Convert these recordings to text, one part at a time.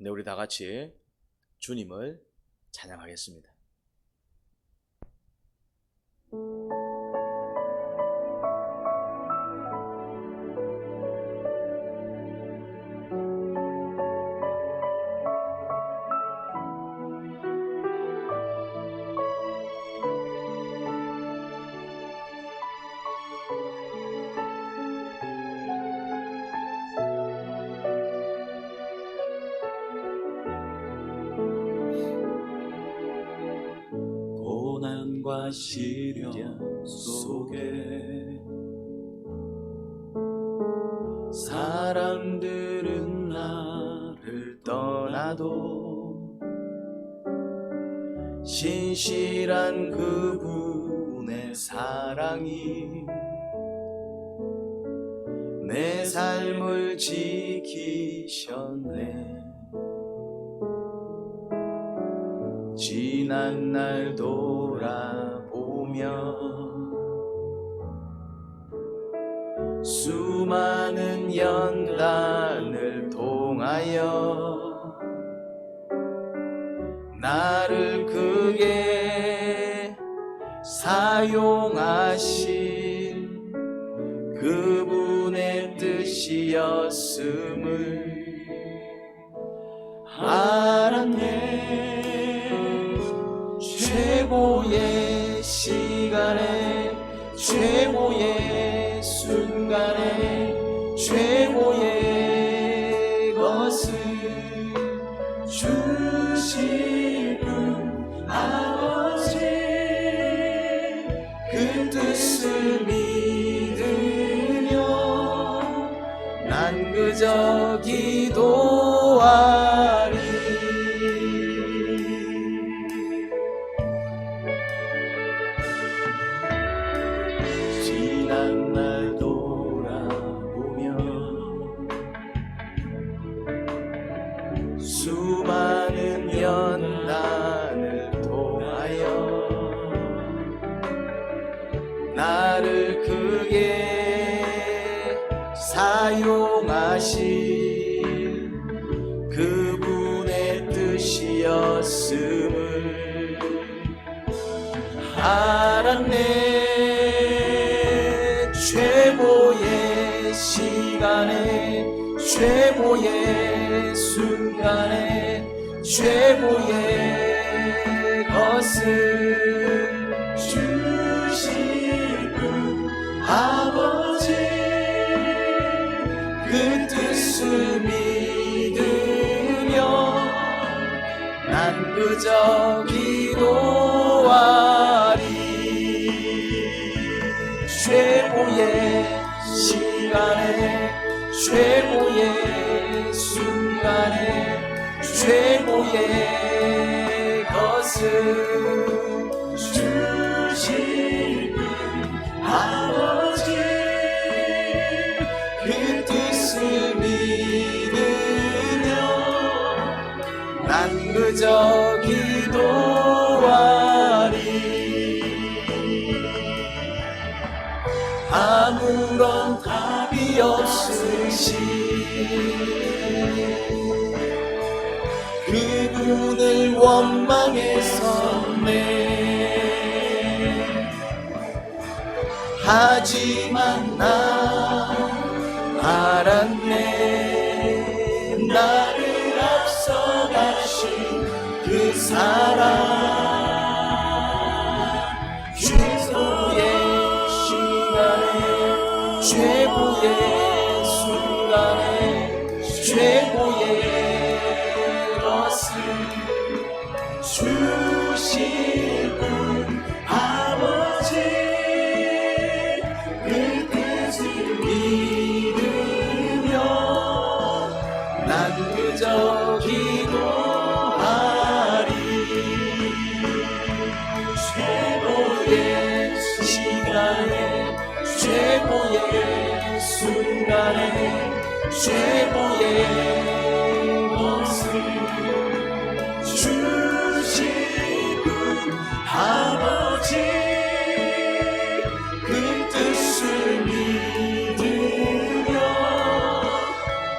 네, 우리 다 같이 주님을 찬양하겠습니다. 고난과 시련 속에 사람들은 나를 떠나도 신실한 그분의 사랑이 내 삶을 지키셨네. 지난 날 돌아보며 수많은 연단을 통하여 나를 크게 사용하신 그분의 뜻이었음을 알았네. 최고의 시간에 최고의 순간에 최고의 것을 주시는 아버지, 그 뜻을 믿으며 난 그저 기도하리. 지난 날 돌아보며 수많은 연단을 통하여 나를 크게 사용하신 그분의 뜻이었음을 알았네. 최고의 시간에 최고의 순간에 최고의 것을 주시는 아버지, 그 뜻을 믿으며 난 그저 기도하리. 최고의 시간에 최고의 순간에 최고의 것을 주시는 아버지, 그 뜻을 믿으며 난 그저 기도하리. 아무런 답이 없으신 그분을 원망했었네. 하지만 나 알았네. 나를 앞서가신 그 사랑, 최고의 순간에 최고의 것을 주시는 아버지, 그 뜻을 믿으며 난 그저 기도하리. 최고의 시간에 최고의 순간에 최고의 것을 주시는 아버지, 그 뜻을 믿으며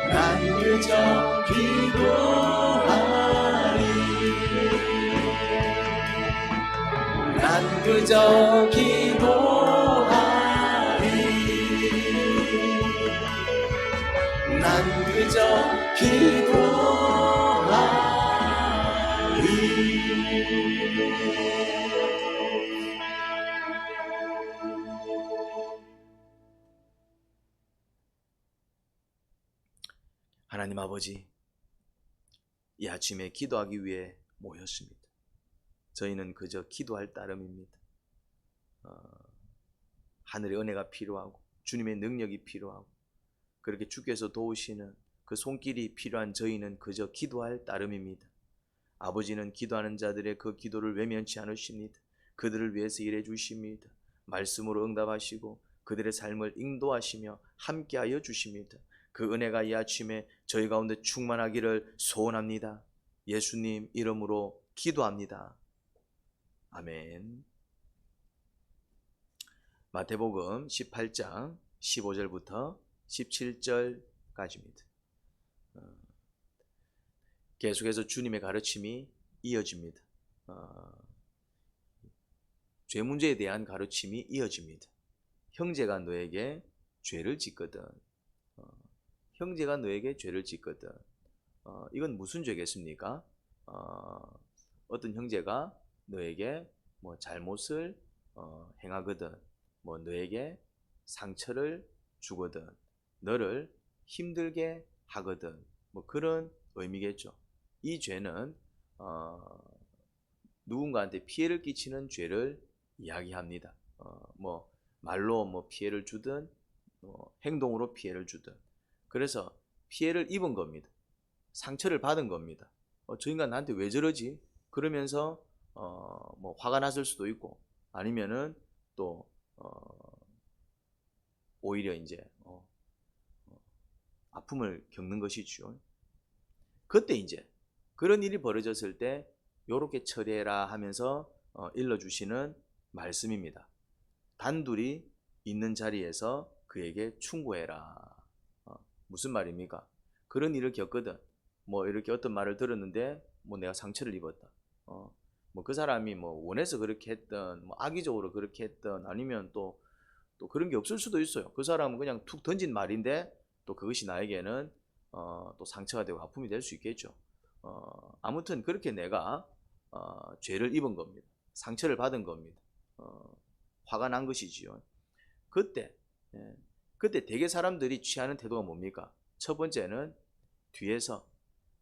난 그저 기도하리 난 그저 기도하리 난 그저 기도하리 하나님 아버지, 이 아침에 기도하기 위해 모였습니다. 저희는 그저 기도할 따름입니다. 하늘의 은혜가 필요하고 주님의 능력이 필요하고 그렇게 주께서 도우시는 그 손길이 필요한 저희는 그저 기도할 따름입니다. 아버지는 기도하는 자들의 그 기도를 외면치 않으십니다. 그들을 위해서 일해 주십니다. 말씀으로 응답하시고 그들의 삶을 인도하시며 함께하여 주십니다. 그 은혜가 이 아침에 저희 가운데 충만하기를 소원합니다. 예수님 이름으로 기도합니다. 아멘. 마태복음 18장 15절부터 17절까지입니다. 계속해서 주님의 가르침이 이어집니다. 죄 문제에 대한 가르침이 이어집니다. 형제가 너에게 죄를 짓거든. 형제가 너에게 죄를 짓거든. 이건 무슨 죄겠습니까? 어떤 형제가 너에게 뭐 잘못을 행하거든, 뭐 너에게 상처를 주거든, 너를 힘들게 하거든, 뭐 그런 의미겠죠. 이 죄는 누군가한테 피해를 끼치는 죄를 이야기합니다. 뭐 말로 뭐 피해를 주든 행동으로 피해를 주든, 그래서 피해를 입은 겁니다. 상처를 받은 겁니다. 저 인간 나한테 왜 저러지? 그러면서 뭐 화가 났을 수도 있고, 아니면은 또 오히려 이제 아픔을 겪는 것이죠. 그때 이제 그런 일이 벌어졌을 때 요렇게 처리해라 하면서 일러주시는 말씀입니다. 단둘이 있는 자리에서 그에게 충고해라. 무슨 말입니까? 그런 일을 겪거든, 뭐 이렇게 어떤 말을 들었는데 뭐 내가 상처를 입었다. 뭐 그 사람이 뭐 원해서 그렇게 했던, 뭐 악의적으로 그렇게 했던, 아니면 또 그런 게 없을 수도 있어요. 그 사람은 그냥 툭 던진 말인데 또 그것이 나에게는 또 상처가 되고 아픔이 될 수 있겠죠. 아무튼 그렇게 내가 죄를 입은 겁니다. 상처를 받은 겁니다. 화가 난 것이지요. 그때 대개 사람들이 취하는 태도가 뭡니까? 첫 번째는 뒤에서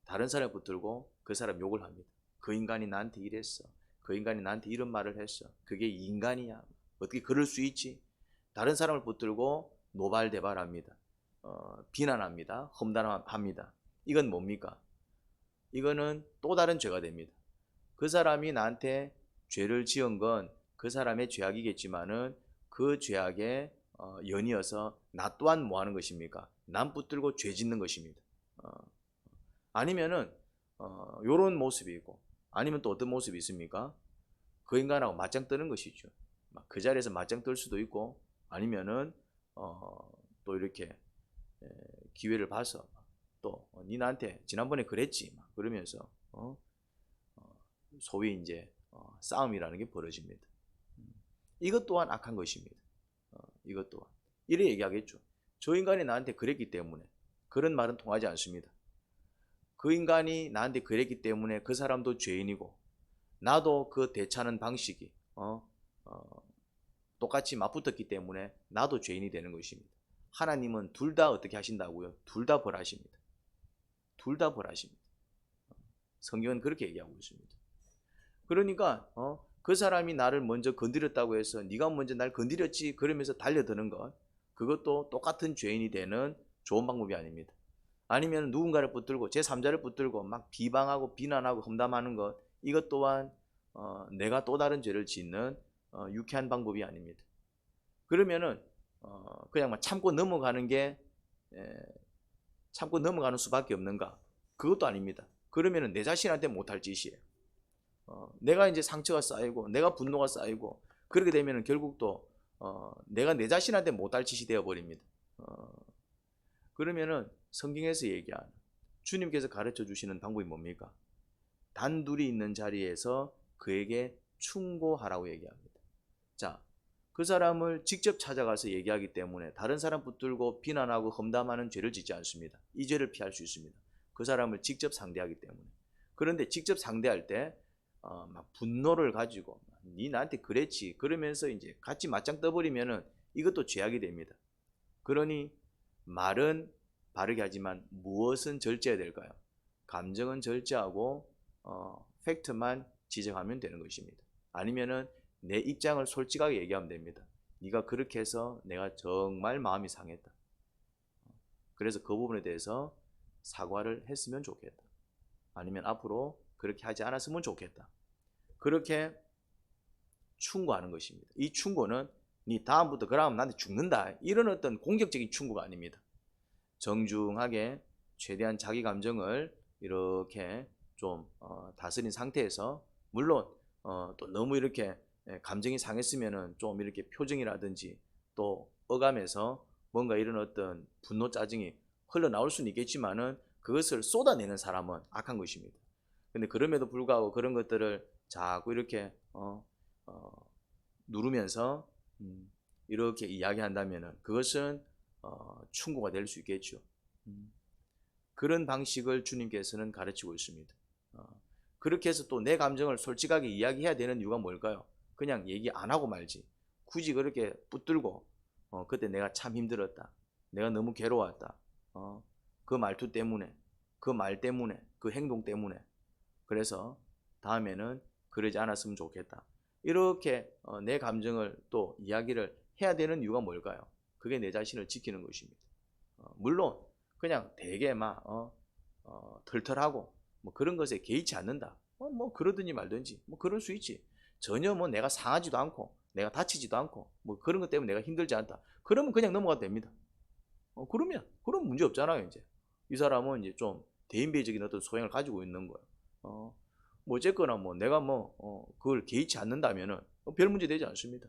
다른 사람을 붙들고 그 사람 욕을 합니다. 그 인간이 나한테 이랬어. 그 인간이 나한테 이런 말을 했어. 그게 인간이야. 어떻게 그럴 수 있지? 다른 사람을 붙들고 노발대발합니다. 비난합니다. 험담합니다. 이건 뭡니까? 이거는 또 다른 죄가 됩니다. 그 사람이 나한테 죄를 지은 건 그 사람의 죄악이겠지만은 그 죄악에 연이어서 나 또한 뭐 하는 것입니까? 남 붙들고 죄 짓는 것입니다. 아니면은 요런 모습이 있고, 아니면 또 어떤 모습이 있습니까? 그 인간하고 맞짱 뜨는 것이죠. 그 자리에서 맞짱 뜰 수도 있고, 아니면은 또 이렇게 기회를 봐서 또 니 나한테 지난번에 그랬지 그러면서 소위 이제 싸움이라는 게 벌어집니다. 이것 또한 악한 것입니다. 이것 또한 이래 얘기하겠죠. 저 인간이 나한테 그랬기 때문에. 그런 말은 통하지 않습니다. 그 인간이 나한테 그랬기 때문에 그 사람도 죄인이고, 나도 그 대처하는 방식이 똑같이 맞붙었기 때문에 나도 죄인이 되는 것입니다. 하나님은 둘 다 어떻게 하신다고요? 둘 다 벌하십니다. 둘 다 벌하십니다. 성경은 그렇게 얘기하고 있습니다. 그러니까 그 사람이 나를 먼저 건드렸다고 해서 네가 먼저 날 건드렸지 그러면서 달려드는 것, 그것도 똑같은 죄인이 되는 좋은 방법이 아닙니다. 아니면 누군가를 붙들고 제3자를 붙들고 막 비방하고 비난하고 험담하는 것, 이것 또한 내가 또 다른 죄를 짓는 유쾌한 방법이 아닙니다. 그러면은 그냥 막 참고 넘어가는 게 참고 넘어가는 수밖에 없는가? 그것도 아닙니다. 그러면은 내 자신한테 못할 짓이에요. 내가 이제 상처가 쌓이고 내가 분노가 쌓이고 그렇게 되면은 결국 또 내가 내 자신한테 못할 짓이 되어 버립니다. 그러면은 성경에서 얘기하는 주님께서 가르쳐 주시는 방법이 뭡니까? 단둘이 있는 자리에서 그에게 충고하라고 얘기합니다. 자, 그 사람을 직접 찾아가서 얘기하기 때문에 다른 사람 붙들고 비난하고 험담하는 죄를 짓지 않습니다. 이 죄를 피할 수 있습니다. 그 사람을 직접 상대하기 때문에. 그런데 직접 상대할 때 막 분노를 가지고 니 나한테 그랬지 그러면서 이제 같이 맞짱 떠버리면은 이것도 죄악이 됩니다. 그러니 말은 바르게 하지만 무엇은 절제해야 될까요? 감정은 절제하고 팩트만 지적하면 되는 것입니다. 아니면은 내 입장을 솔직하게 얘기하면 됩니다. 네가 그렇게 해서 내가 정말 마음이 상했다. 그래서 그 부분에 대해서 사과를 했으면 좋겠다. 아니면 앞으로 그렇게 하지 않았으면 좋겠다. 그렇게 충고하는 것입니다. 이 충고는 네 다음부터 그러면 나한테 죽는다 이런 어떤 공격적인 충고가 아닙니다. 정중하게 최대한 자기 감정을 이렇게 좀 다스린 상태에서 물론 또 너무 이렇게 감정이 상했으면은 좀 이렇게 표정이라든지 또 어감에서 뭔가 이런 어떤 분노 짜증이 흘러나올 수는 있겠지만은 그것을 쏟아내는 사람은 악한 것입니다. 근데 그럼에도 불구하고 그런 것들을 자꾸 이렇게 누르면서 이렇게 이야기한다면은 그것은 충고가 될 수 있겠죠. 그런 방식을 주님께서는 가르치고 있습니다. 그렇게 해서 또 내 감정을 솔직하게 이야기해야 되는 이유가 뭘까요? 그냥 얘기 안 하고 말지. 굳이 그렇게 붙들고 그때 내가 참 힘들었다. 내가 너무 괴로웠다. 그 말투 때문에, 그 말 때문에, 그 행동 때문에. 그래서 다음에는 그러지 않았으면 좋겠다. 이렇게 내 감정을 또 이야기를 해야 되는 이유가 뭘까요? 그게 내 자신을 지키는 것입니다. 물론 그냥 되게 막 털털하고 뭐 그런 것에 개의치 않는다. 뭐 그러든지 말든지 뭐 그럴 수 있지. 전혀 뭐 내가 상하지도 않고 내가 다치지도 않고 뭐 그런 것 때문에 내가 힘들지 않다. 그러면 그냥 넘어가도 됩니다. 그럼 문제 없잖아요. 이제 이 사람은 이제 좀 대인배적인 어떤 소양을 가지고 있는 거예요. 뭐 어쨌거나 뭐 내가 그걸 개의치 않는다면은 별 문제 되지 않습니다.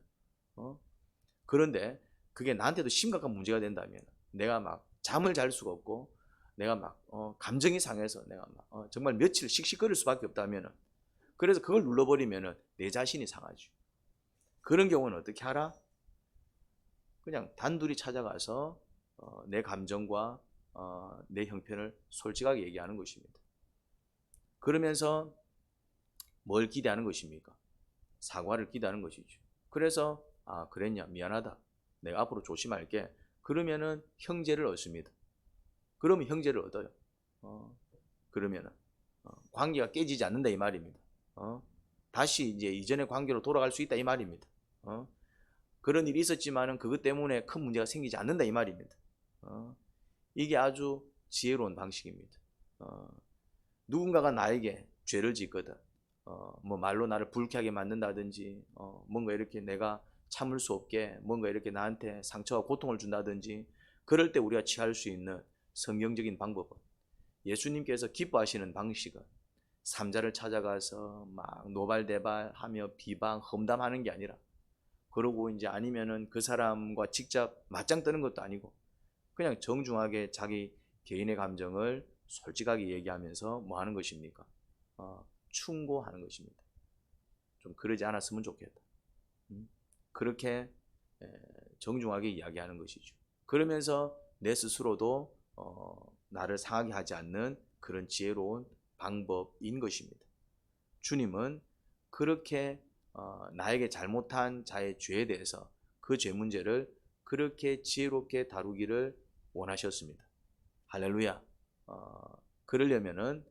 그런데 그게 나한테도 심각한 문제가 된다면 내가 막 잠을 잘 수가 없고 내가 막 감정이 상해서 내가 막 정말 며칠 씩씩거릴 수밖에 없다면은 그래서 그걸 눌러버리면은 내 자신이 상하죠. 그런 경우는 어떻게 하라? 그냥 단둘이 찾아가서 내 감정과 내 형편을 솔직하게 얘기하는 것입니다. 그러면서 뭘 기대하는 것입니까? 사과를 기대하는 것이죠. 그래서 그랬냐 미안하다. 내가 앞으로 조심할게. 그러면은 형제를 얻습니다. 그러면 형제를 얻어요. 그러면은 관계가 깨지지 않는다 이 말입니다. 다시 이제 이전의 관계로 돌아갈 수 있다 이 말입니다. 그런 일이 있었지만은 그것 때문에 큰 문제가 생기지 않는다 이 말입니다. 이게 아주 지혜로운 방식입니다. 누군가가 나에게 죄를 짓거든, 뭐 말로 나를 불쾌하게 만든다든지, 뭔가 이렇게 내가 참을 수 없게 뭔가 이렇게 나한테 상처와 고통을 준다든지, 그럴 때 우리가 취할 수 있는 성경적인 방법은 예수님께서 기뻐하시는 방식은 삼자를 찾아가서 막 노발대발하며 비방, 험담하는 게 아니라, 그러고 이제 아니면은 그 사람과 직접 맞짱 뜨는 것도 아니고 그냥 정중하게 자기 개인의 감정을 솔직하게 얘기하면서 뭐 하는 것입니까? 충고하는 것입니다. 좀 그러지 않았으면 좋겠다. 그렇게 정중하게 이야기하는 것이죠. 그러면서 내 스스로도 나를 상하게 하지 않는 그런 지혜로운 방법인 것입니다. 주님은 그렇게 나에게 잘못한 자의 죄에 대해서 그 죄 문제를 그렇게 지혜롭게 다루기를 원하셨습니다. 할렐루야. 그러려면은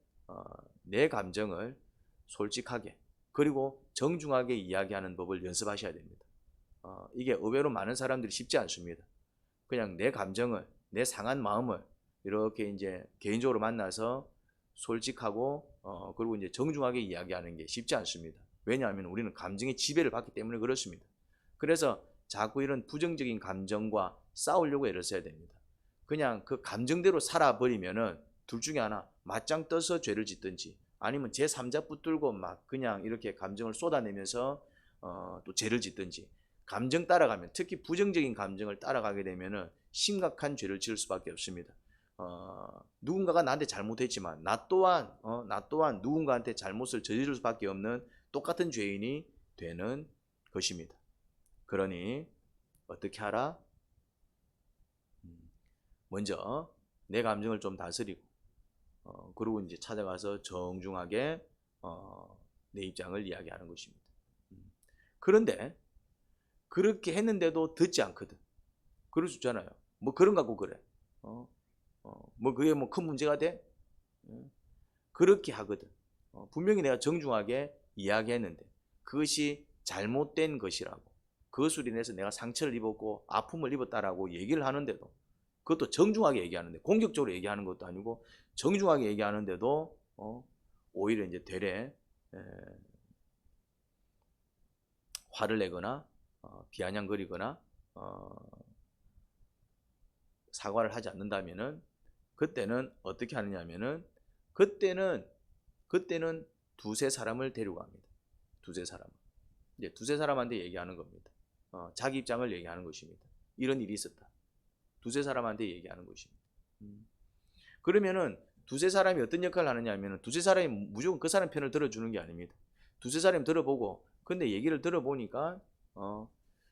내 감정을 솔직하게 그리고 정중하게 이야기하는 법을 연습하셔야 됩니다. 이게 의외로 많은 사람들이 쉽지 않습니다. 그냥 내 감정을, 내 상한 마음을 이렇게 이제 개인적으로 만나서 솔직하고 그리고 이제 정중하게 이야기하는 게 쉽지 않습니다. 왜냐하면 우리는 감정의 지배를 받기 때문에 그렇습니다. 그래서 자꾸 이런 부정적인 감정과 싸우려고 애를 써야 됩니다. 그냥 그 감정대로 살아버리면은 둘 중에 하나, 맞짱 떠서 죄를 짓든지 아니면 제3자 붙들고 막 그냥 이렇게 감정을 쏟아내면서 또 죄를 짓든지, 감정 따라가면, 특히 부정적인 감정을 따라가게 되면은 심각한 죄를 지을 수밖에 없습니다. 누군가가 나한테 잘못했지만 나 또한 누군가한테 잘못을 저지를 수밖에 없는 똑같은 죄인이 되는 것입니다. 그러니 어떻게 하라? 먼저 내 감정을 좀 다스리고 그리고 이제 찾아가서 정중하게 내 입장을 이야기하는 것입니다. 그런데 그렇게 했는데도 듣지 않거든. 그럴 수 있잖아요. 뭐 그런 거 갖고 그래. 뭐 그게 뭐 큰 문제가 돼? 그렇게 하거든. 분명히 내가 정중하게 이야기했는데 그것이 잘못된 것이라고, 그것으로 인해서 내가 상처를 입었고 아픔을 입었다라고 얘기를 하는데도, 그것도 정중하게 얘기하는데, 공격적으로 얘기하는 것도 아니고 정중하게 얘기하는데도 오히려 이제 되레 화를 내거나 비아냥거리거나 사과를 하지 않는다면은 그때는 어떻게 하느냐면은 그때는 두세 사람을 데리고 갑니다. 두세 사람. 이제 두세 사람한테 얘기하는 겁니다. 자기 입장을 얘기하는 것입니다. 이런 일이 있었다. 두세 사람한테 얘기하는 것입니다. 그러면은 두세 사람이 어떤 역할을 하느냐 하면은 두세 사람이 무조건 그 사람 편을 들어주는 게 아닙니다. 두세 사람이 들어보고, 근데 얘기를 들어보니까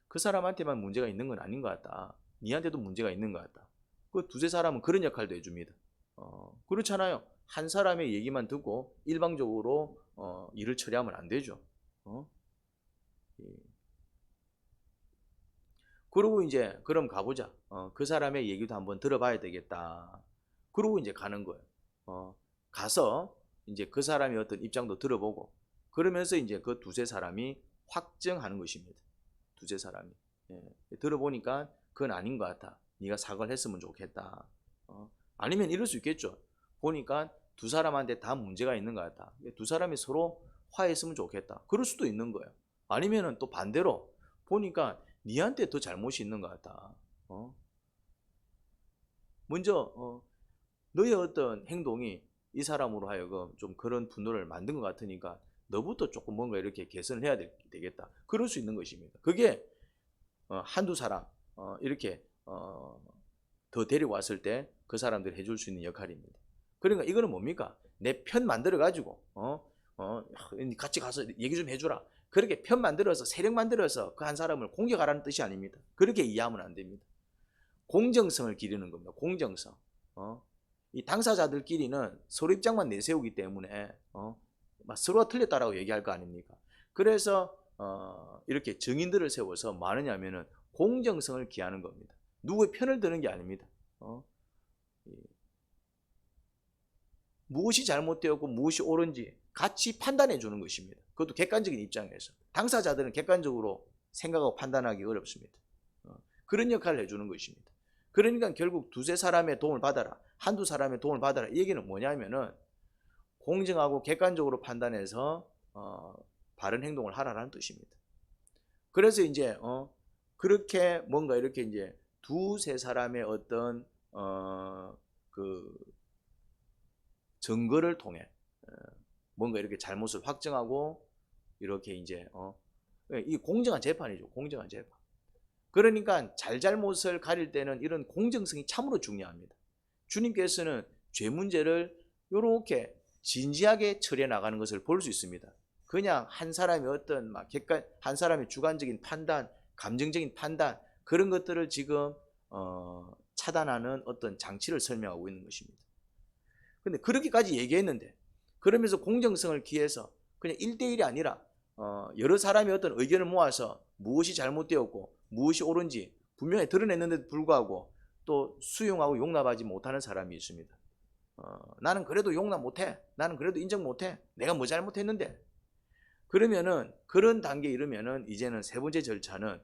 그 사람한테만 문제가 있는 건 아닌 것 같다. 니한테도 문제가 있는 것 같다. 그 두세 사람은 그런 역할도 해줍니다. 그렇잖아요. 한 사람의 얘기만 듣고 일방적으로 일을 처리하면 안 되죠. 그리고 이제 그럼 가보자. 그 사람의 얘기도 한번 들어봐야 되겠다. 그리고 이제 가는 거예요. 가서 이제 그 사람의 어떤 입장도 들어보고, 그러면서 이제 그 두세 사람이 확정하는 것입니다. 두세 사람이 들어보니까 그건 아닌 것 같아. 네가 사과를 했으면 좋겠다. 아니면 이럴 수 있겠죠. 보니까 두 사람한테 다 문제가 있는 것 같다. 두 사람이 서로 화했으면 좋겠다. 그럴 수도 있는 거예요. 아니면은 또 반대로 보니까 니한테 더 잘못이 있는 것 같다. 먼저 너의 어떤 행동이 이 사람으로 하여금 좀 그런 분노를 만든 것 같으니까 너부터 조금 뭔가 이렇게 개선을 해야 되겠다. 그럴 수 있는 것입니다. 그게 한두 사람 이렇게 더 데리고 왔을 때 그 사람들이 해줄 수 있는 역할입니다. 그러니까 이거는 뭡니까? 내 편 만들어 가지고 같이 가서 얘기 좀 해주라. 그렇게 편 만들어서, 세력 만들어서 그 한 사람을 공격하라는 뜻이 아닙니다. 그렇게 이해하면 안 됩니다. 공정성을 기르는 겁니다. 공정성. 이 당사자들끼리는 서로 입장만 내세우기 때문에 막 서로가 틀렸다라고 얘기할 거 아닙니까? 그래서 이렇게 증인들을 세워서 뭐 하느냐면은 공정성을 기하는 겁니다. 누구의 편을 드는 게 아닙니다. 무엇이 잘못되었고 무엇이 옳은지 같이 판단해 주는 것입니다. 그것도 객관적인 입장에서. 당사자들은 객관적으로 생각하고 판단하기 어렵습니다. 그런 역할을 해주는 것입니다. 그러니까 결국 두세 사람의 도움을 받아라, 한두 사람의 도움을 받아라. 이 얘기는 뭐냐면은 공정하고 객관적으로 판단해서 바른 행동을 하라는 뜻입니다. 그래서 이제 그렇게 뭔가 이렇게 이제 두세 사람의 어떤 그 증거를 통해 뭔가 이렇게 잘못을 확정하고 이렇게 이제 이 공정한 재판이죠. 공정한 재판. 그러니까 잘잘못을 가릴 때는 이런 공정성이 참으로 중요합니다. 주님께서는 죄 문제를 이렇게 진지하게 처리해 나가는 것을 볼 수 있습니다. 그냥 한 사람의 어떤 한 사람의 주관적인 판단, 감정적인 판단, 그런 것들을 지금 차단하는 어떤 장치를 설명하고 있는 것입니다. 근데 그렇게까지 얘기했는데, 그러면서 공정성을 기해서 그냥 1대1이 아니라 여러 사람의 어떤 의견을 모아서 무엇이 잘못되었고 무엇이 옳은지 분명히 드러냈는데도 불구하고 또 수용하고 용납하지 못하는 사람이 있습니다. 나는 그래도 용납 못해. 나는 그래도 인정 못해. 내가 뭐 잘못했는데. 그러면은 그런 단계에 이르면은 이제는 세 번째 절차는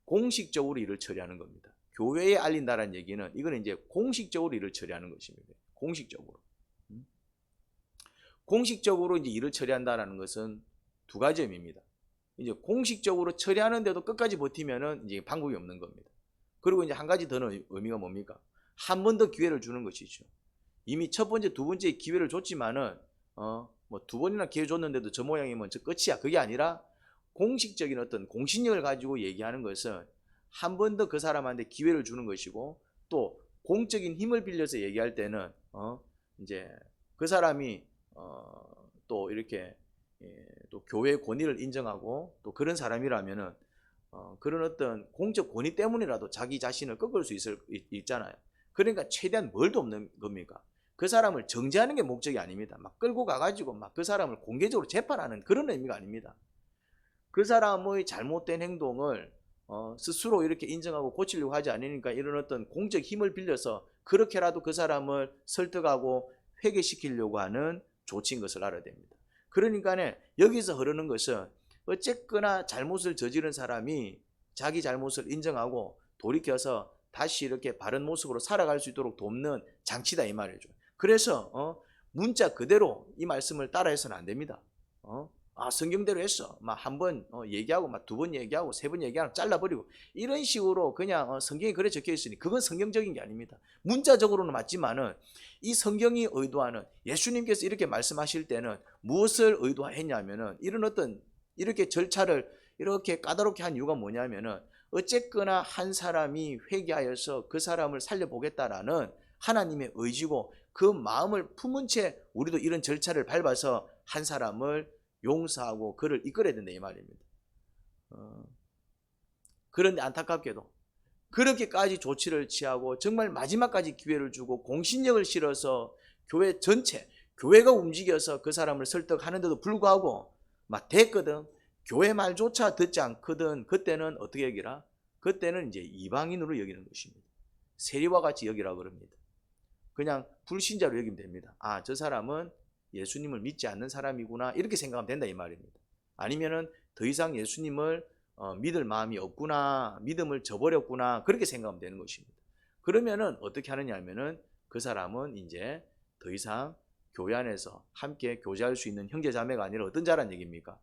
공식적으로 일을 처리하는 겁니다. 교회에 알린다는 얘기는 이거는 이제 공식적으로 일을 처리하는 것입니다. 공식적으로. 공식적으로 이제 일을 처리한다는 것은 두 가지 의미입니다. 이제 공식적으로 처리하는데도 끝까지 버티면은 이제 방법이 없는 겁니다. 그리고 이제 한 가지 더 의미가 뭡니까? 한 번 더 기회를 주는 것이죠. 이미 첫 번째, 두 번째 기회를 줬지만은 뭐 두 번이나 기회 줬는데도 저 모양이면 저 끝이야. 그게 아니라 공식적인 어떤 공신력을 가지고 얘기하는 것은 한 번 더 그 사람한테 기회를 주는 것이고, 또 공적인 힘을 빌려서 얘기할 때는 이제 그 사람이 또 이렇게 또 교회의 권위를 인정하고 또 그런 사람이라면은 그런 어떤 공적 권위 때문이라도 자기 자신을 꺾을 수 있잖아요. 그러니까 최대한 뭘 돕는 겁니까? 그 사람을 정죄하는 게 목적이 아닙니다. 막 끌고 가가지고 막 그 사람을 공개적으로 재판하는 그런 의미가 아닙니다. 그 사람의 잘못된 행동을 스스로 이렇게 인정하고 고치려고 하지 않으니까 이런 어떤 공적 힘을 빌려서 그렇게라도 그 사람을 설득하고 회개시키려고 하는 조치인 것을 알아야 됩니다. 그러니까 여기서 흐르는 것은 어쨌거나 잘못을 저지른 사람이 자기 잘못을 인정하고 돌이켜서 다시 이렇게 바른 모습으로 살아갈 수 있도록 돕는 장치다 이 말이죠. 그래서 문자 그대로 이 말씀을 따라해서는 안 됩니다. 성경대로 했어. 막 한 번 얘기하고 막 두 번 얘기하고 세 번 얘기하고 잘라버리고 이런 식으로 그냥 성경에 그래 적혀 있으니 그건 성경적인 게 아닙니다. 문자적으로는 맞지만은 이 성경이 의도하는 예수님께서 이렇게 말씀하실 때는 무엇을 의도했냐면은 이런 어떤 이렇게 절차를 이렇게 까다롭게 한 이유가 뭐냐면은 어쨌거나 한 사람이 회개하여서 그 사람을 살려보겠다라는 하나님의 의지고 그 마음을 품은 채 우리도 이런 절차를 밟아서 한 사람을 용서하고 그를 이끌어야 된다 이 말입니다. 그런데 안타깝게도 그렇게까지 조치를 취하고 정말 마지막까지 기회를 주고 공신력을 실어서 교회 전체 교회가 움직여서 그 사람을 설득하는데도 불구하고 막 됐거든. 교회 말조차 듣지 않거든. 그때는 어떻게 여기라? 그때는 이제 이방인으로 여기는 것입니다. 세리와 같이 여기라 그럽니다. 그냥 불신자로 여기면 됩니다. 저 사람은 예수님을 믿지 않는 사람이구나 이렇게 생각하면 된다 이 말입니다. 아니면은 더 이상 예수님을 믿을 마음이 없구나, 믿음을 저버렸구나 그렇게 생각하면 되는 것입니다. 그러면은 어떻게 하느냐 하면은 그 사람은 이제 더 이상 교회 안에서 함께 교제할 수 있는 형제자매가 아니라 어떤 자란 얘기입니까?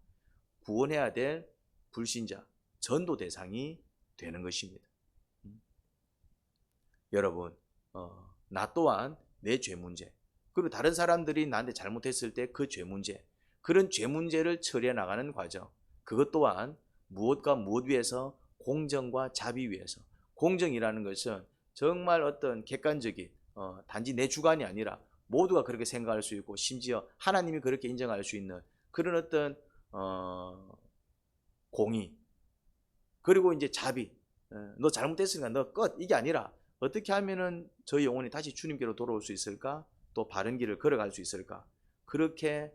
구원해야 될 불신자, 전도 대상이 되는 것입니다. 여러분, 나 또한 내 죄 문제, 그리고 다른 사람들이 나한테 잘못했을 때 그 죄 문제, 그런 죄 문제를 처리해 나가는 과정, 그것 또한 무엇과 무엇 위에서? 공정과 자비 위에서. 공정이라는 것은 정말 어떤 객관적인 단지 내 주관이 아니라 모두가 그렇게 생각할 수 있고 심지어 하나님이 그렇게 인정할 수 있는 그런 어떤 공의, 그리고 이제 자비, 너 잘못했으니까 너 끝, 이게 아니라 어떻게 하면은 저 영혼이 다시 주님께로 돌아올 수 있을까? 또 바른 길을 걸어갈 수 있을까? 그렇게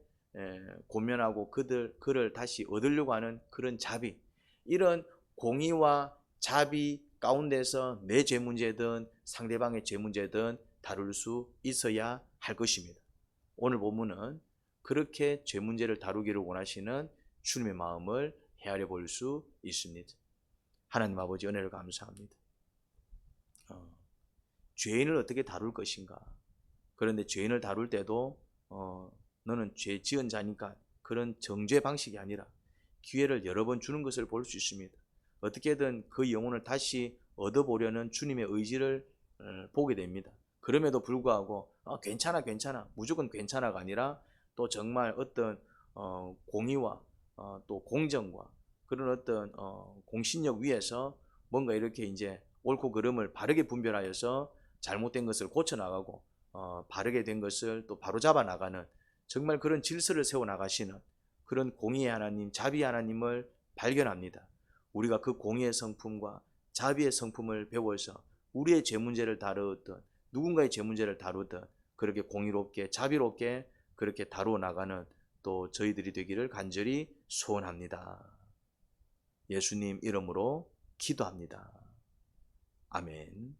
고민하고 그를 다시 얻으려고 하는 그런 자비, 이런 공의와 자비 가운데서 내 죄 문제든 상대방의 죄 문제든 다룰 수 있어야 할 것입니다. 오늘 본문은 그렇게 죄 문제를 다루기를 원하시는 주님의 마음을 헤아려 볼 수 있습니다. 하나님 아버지 은혜를 감사합니다. 죄인을 어떻게 다룰 것인가? 그런데 죄인을 다룰 때도 너는 죄 지은 자니까 그런 정죄 방식이 아니라 기회를 여러 번 주는 것을 볼 수 있습니다. 어떻게든 그 영혼을 다시 얻어보려는 주님의 의지를 보게 됩니다. 그럼에도 불구하고 괜찮아 무조건 괜찮아가 아니라 또 정말 어떤 공의와 또 공정과 그런 어떤 공신력 위에서 뭔가 이렇게 이제 옳고 그름을 바르게 분별하여서 잘못된 것을 고쳐나가고 바르게 된 것을 또 바로잡아 나가는 정말 그런 질서를 세워 나가시는 그런 공의의 하나님, 자비의 하나님을 발견합니다. 우리가 그 공의의 성품과 자비의 성품을 배워서 우리의 죄 문제를 다루든 누군가의 죄 문제를 다루든 그렇게 공의롭게 자비롭게 그렇게 다루어 나가는 또 저희들이 되기를 간절히 소원합니다. 예수님 이름으로 기도합니다. 아멘.